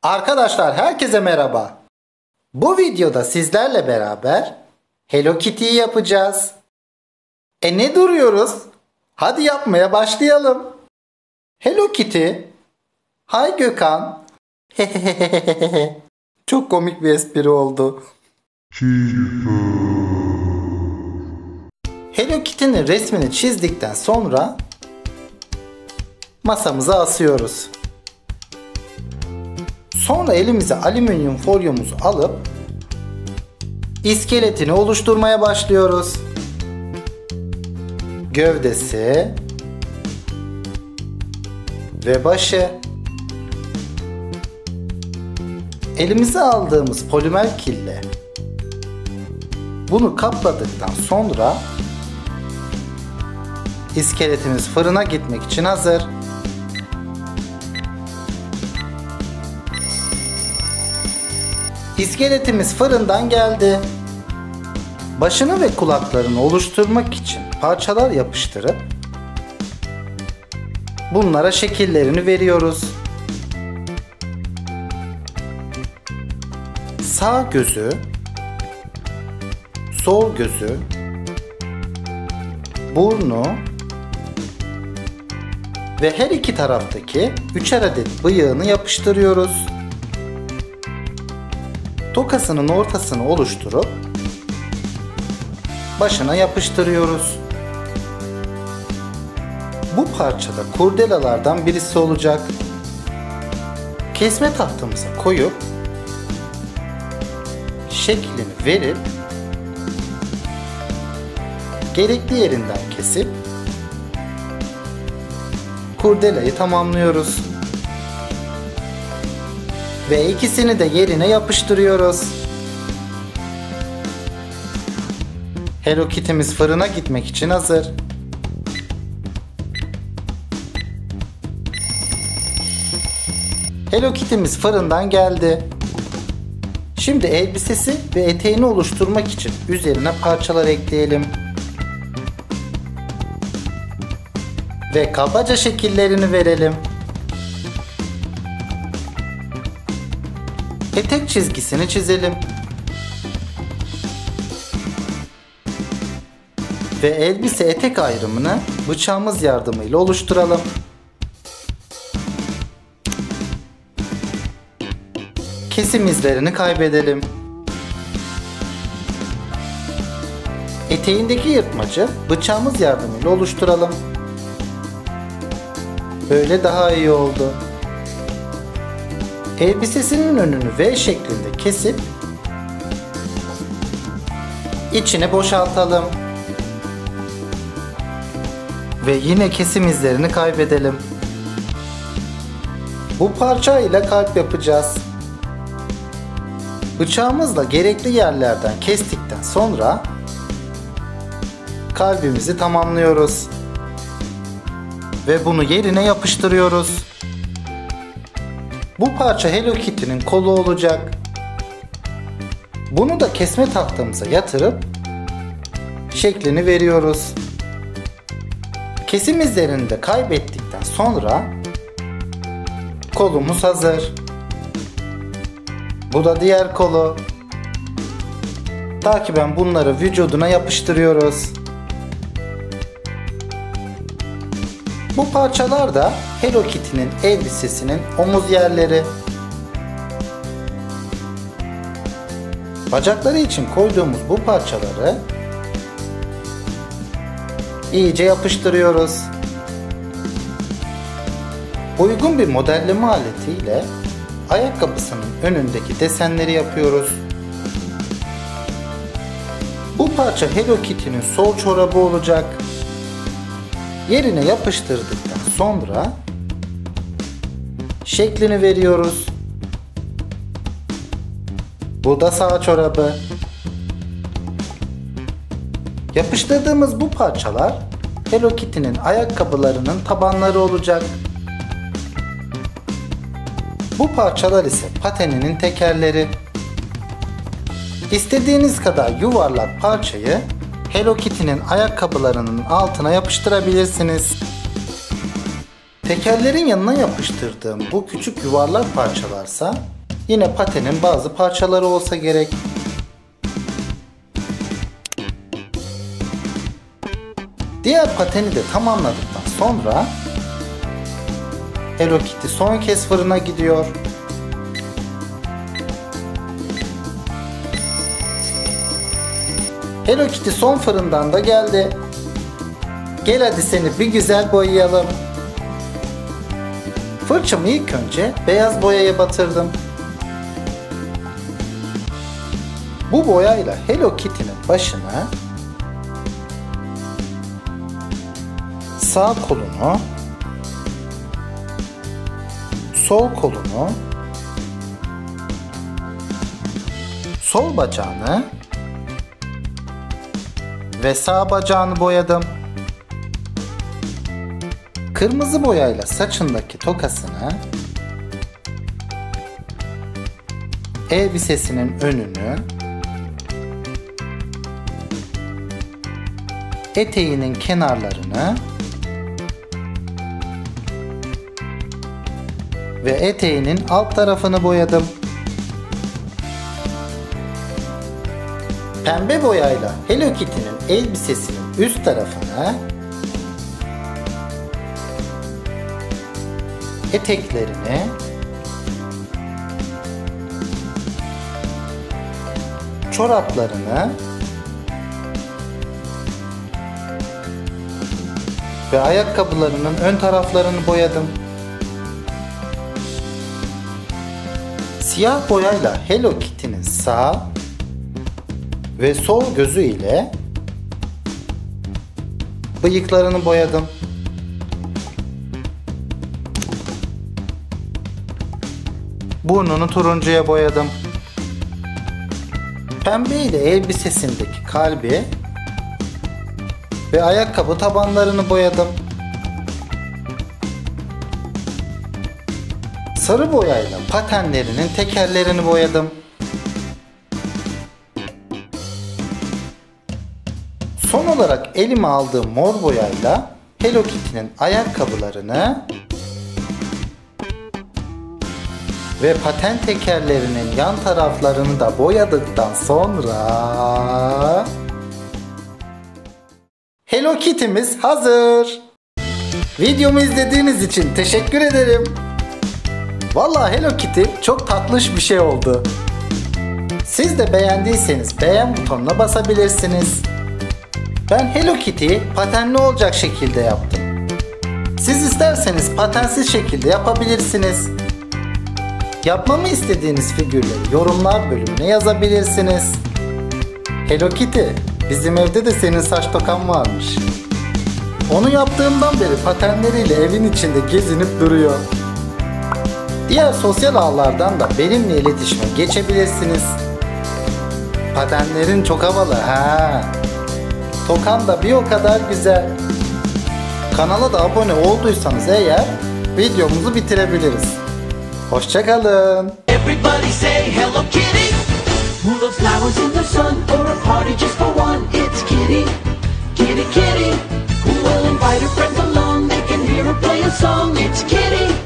Arkadaşlar herkese merhaba. Bu videoda sizlerle beraber Hello Kitty'yi yapacağız. Ne duruyoruz? Hadi yapmaya başlayalım. Hello Kitty. Hay Gökhan. Çok komik bir espri oldu. Hello Kitty'nin resmini çizdikten sonra masamıza asıyoruz. Sonra elimize alüminyum folyomuzu alıp iskeletini oluşturmaya başlıyoruz. Gövdesi ve başı. Elimize aldığımız polimer kille bunu kapladıktan sonra iskeletimiz fırına gitmek için hazır. İskeletimiz fırından geldi. Başını ve kulaklarını oluşturmak için parçalar yapıştırıp bunlara şekillerini veriyoruz. Sağ gözü, sol gözü, burnu ve her iki taraftaki 3'er adet bıyığını yapıştırıyoruz. Tokasının ortasını oluşturup başına yapıştırıyoruz. Bu parçada kurdelalardan birisi olacak. Kesme tahtamıza koyup şeklini verip gerekli yerinden kesip kurdelayı tamamlıyoruz. Ve ikisini de yerine yapıştırıyoruz. Hello Kitty'miz fırına gitmek için hazır. Hello Kitty'miz fırından geldi. Şimdi elbisesi ve eteğini oluşturmak için üzerine parçalar ekleyelim. Ve kabaca şekillerini verelim. Etek çizgisini çizelim. Ve elbise etek ayrımını bıçağımız yardımıyla oluşturalım. Kesim izlerini kaybedelim. Eteğindeki yırtmacı bıçağımız yardımıyla oluşturalım. Böyle daha iyi oldu. Elbisesinin önünü V şeklinde kesip içini boşaltalım. Ve yine kesim izlerini kaybedelim. Bu parça ile kalp yapacağız. Bıçağımızla gerekli yerlerden kestikten sonra kalbimizi tamamlıyoruz. Ve bunu yerine yapıştırıyoruz. Bu parça Hello Kitty'nin kolu olacak. Bunu da kesme tahtamıza yatırıp şeklini veriyoruz. Kesim izlerini de kaybettikten sonra kolumuz hazır. Bu da diğer kolu. Takiben bunları vücuduna yapıştırıyoruz. Bu parçalar da Hello Kitty'nin elbisesinin omuz yerleri. Bacakları için koyduğumuz bu parçaları iyice yapıştırıyoruz. Uygun bir modelleme aletiyle ayakkabısının önündeki desenleri yapıyoruz. Bu parça Hello Kitty'nin sol çorabı olacak. Yerine yapıştırdıktan sonra şeklini veriyoruz. Bu da sağ çorabı. Yapıştırdığımız bu parçalar Hello Kitty'nin ayakkabılarının tabanları olacak. Bu parçalar ise pateninin tekerleri. İstediğiniz kadar yuvarlak parçayı Hello Kitty'nin ayakkabılarının altına yapıştırabilirsiniz. Tekerlerin yanına yapıştırdığım bu küçük yuvarlak parçalarsa yine patenin bazı parçaları olsa gerek. Diğer pateni de tamamladıktan sonra Hello Kitty son kez fırına gidiyor. Hello Kitty son fırından da geldi. Gel hadi seni bir güzel boyayalım. Fırçamı ilk önce beyaz boyaya batırdım. Bu boyayla Hello Kitty'nin başına, sağ kolunu, sol kolunu, sol bacağını ve sağ bacağını boyadım. Kırmızı boyayla saçındaki tokasını, elbisesinin önünü, eteğinin kenarlarını ve eteğinin alt tarafını boyadım. Pembe boyayla Hello Kitty'nin elbisesinin üst tarafını, eteklerini, çoraplarını ve ayakkabılarının ön taraflarını boyadım. Siyah boyayla Hello Kitty'nin sağ ve sol gözü ile bıyıklarını boyadım. Burnunu turuncuya boyadım. Pembe ile elbisesindeki kalbi ve ayakkabı tabanlarını boyadım. Sarı boyayla patenlerinin tekerlerini boyadım. Son olarak elime aldığım mor boyayla Hello Kitty'nin ayakkabılarını ve paten tekerlerinin yan taraflarını da boyadıktan sonra Hello Kitty'miz hazır. Videomu izlediğiniz için teşekkür ederim. Vallahi Hello Kitty çok tatlış bir şey oldu. Siz de beğendiyseniz beğen butonuna basabilirsiniz. Ben Hello Kitty'yi patenli olacak şekilde yaptım. Siz isterseniz patensiz şekilde yapabilirsiniz. Yapmamı istediğiniz figürleri yorumlar bölümüne yazabilirsiniz. Hello Kitty, bizim evde de senin saç tokan varmış. Onu yaptığımdan beri patenleriyle evin içinde gezinip duruyor. Diğer sosyal ağlardan da benimle iletişime geçebilirsiniz. Patenlerin çok havalı ha. Tokan da bir o kadar güzel. Kanala da abone olduysanız eğer videomuzu bitirebiliriz. Hoşça kalın. Everybody say Hello Kitty. Who loves flowers in the sun or a party just for one? It's Kitty, Kitty, Kitty. Who will invite her friends along? They can hear her play a song. It's Kitty.